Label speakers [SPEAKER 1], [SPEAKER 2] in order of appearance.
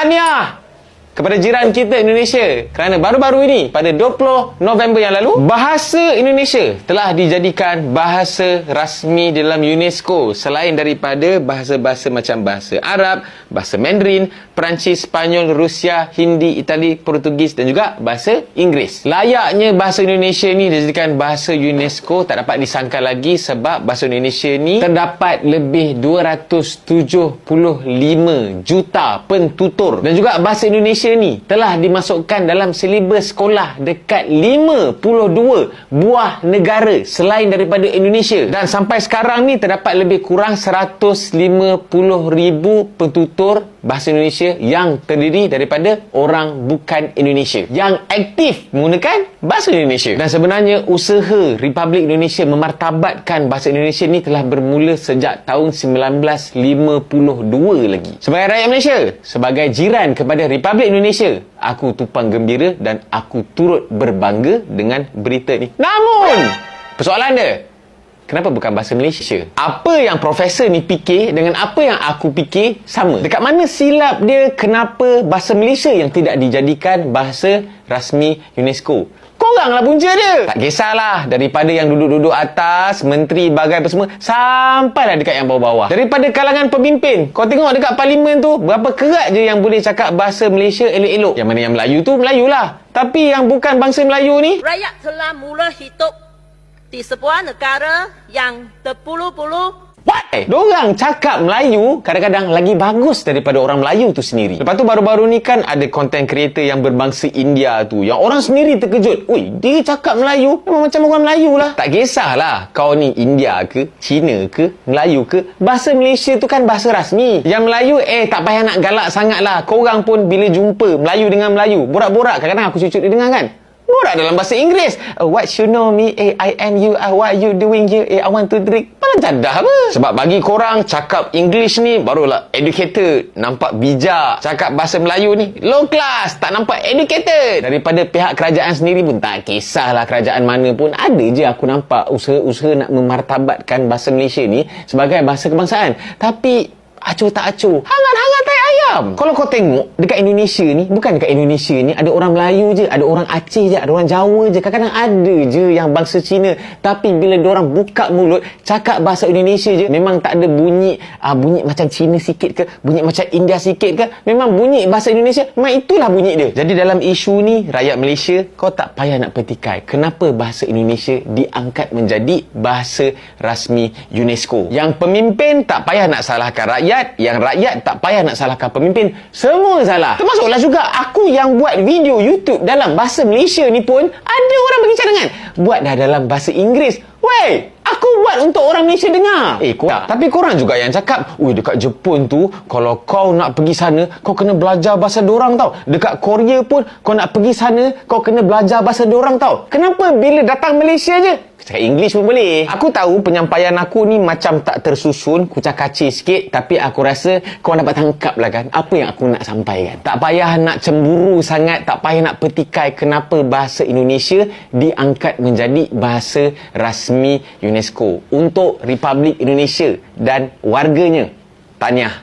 [SPEAKER 1] Tahniah kepada jiran kita Indonesia kerana baru-baru ini pada 20 November yang lalu bahasa Indonesia telah dijadikan bahasa rasmi dalam UNESCO selain daripada bahasa-bahasa macam bahasa Arab, bahasa Mandarin, Perancis, Sepanyol, Rusia, Hindi, Itali, Portugis dan juga bahasa Inggeris. Layaknya bahasa Indonesia ni dijadikan bahasa UNESCO tak dapat disangkal lagi sebab bahasa Indonesia ni terdapat lebih 275 juta pentutur dan juga bahasa Indonesia ni telah dimasukkan dalam silibus sekolah dekat 52 buah negara selain daripada Indonesia dan sampai sekarang ni terdapat lebih kurang 150,000 pentutur bahasa Indonesia yang terdiri daripada orang bukan Indonesia yang aktif menggunakan bahasa Indonesia. Dan sebenarnya usaha Republik Indonesia memartabatkan bahasa Indonesia ni telah bermula sejak tahun 1952 lagi. Sebagai rakyat Malaysia, sebagai jiran kepada Republik Indonesia, aku tumpang gembira dan aku turut berbangga dengan berita ni. Namun, persoalan dia, kenapa bukan bahasa Malaysia? Apa yang profesor ni fikir dengan apa yang aku fikir sama. Dekat mana silap dia kenapa bahasa Malaysia yang tidak dijadikan bahasa rasmi UNESCO? Koranglah punca dia. Tak kisahlah daripada yang duduk-duduk atas, menteri, bagai apa semua, sampailah dekat yang bawah-bawah. Daripada kalangan pemimpin, kau tengok dekat parlimen tu, berapa kerat je yang boleh cakap bahasa Malaysia elok-elok. Yang mana yang Melayu tu, Melayu lah. Tapi yang bukan bangsa Melayu ni,
[SPEAKER 2] rakyat telah mula hidup di sebuah negara yang terpuluh-puluh.
[SPEAKER 1] what? Diorang cakap Melayu kadang-kadang lagi bagus daripada orang Melayu tu sendiri. Lepas tu baru-baru ni kan ada content creator yang berbangsa India tu, yang orang sendiri terkejut. Ui, dia cakap Melayu memang macam orang Melayu lah. Tak kisahlah kau ni India ke, Cina ke, Melayu ke, bahasa Malaysia tu kan bahasa rasmi. Yang Melayu tak payah nak galak sangat lah. Korang pun bila jumpa Melayu dengan Melayu, borak-borak kadang-kadang aku cucuk dia dengar kan, borak dalam bahasa Inggeris. What you know me, I am you, what you doing here, I want to drink. Paling cadah apa? Sebab bagi korang cakap English ni barulah educated, nampak bijak. Cakap bahasa Melayu ni low class, tak nampak educated. Daripada pihak kerajaan sendiri pun tak kisahlah kerajaan mana pun, ada je aku nampak usaha-usaha nak memartabatkan bahasa Malaysia ni sebagai bahasa kebangsaan. Tapi acuh tak acuh, hangat-hangat tai ayam. Kalau kau tengok dekat Indonesia ni, bukan dekat Indonesia ni ada orang Melayu je, ada orang Aceh je, ada orang Jawa je, kadang-kadang ada je yang bangsa Cina. Tapi bila diorang buka mulut cakap bahasa Indonesia je, memang tak ada bunyi bunyi macam Cina sikit ke, bunyi macam India sikit ke, memang bunyi bahasa Indonesia, memang itulah bunyi dia. Jadi dalam isu ni, rakyat Malaysia, kau tak payah nak petikai kenapa bahasa Indonesia diangkat menjadi bahasa rasmi UNESCO. Yang pemimpin tak payah nak salahkan rakyat, yang rakyat tak payah nak salahkan pemimpin, semua salah. Termasuklah juga aku yang buat video YouTube dalam bahasa Malaysia ni pun ada orang bagi cadangan, buat dah dalam bahasa Inggeris. Wey, aku buat untuk orang Malaysia dengar. Tapi korang juga yang cakap, ui dekat Jepun tu, kalau kau nak pergi sana, kau kena belajar bahasa dorang tau. Dekat Korea pun, kau nak pergi sana, kau kena belajar bahasa dorang tau. Kenapa bila datang Malaysia je cakap English pun boleh? Aku tahu penyampaian aku ni macam tak tersusun, kucak-kacir sikit, tapi aku rasa kau dapat tangkap lah kan apa yang aku nak sampaikan. Tak payah nak cemburu sangat, tak payah nak petikai kenapa bahasa Indonesia diangkat menjadi bahasa rasmi UNESCO untuk Republik Indonesia dan warganya. Tahniah.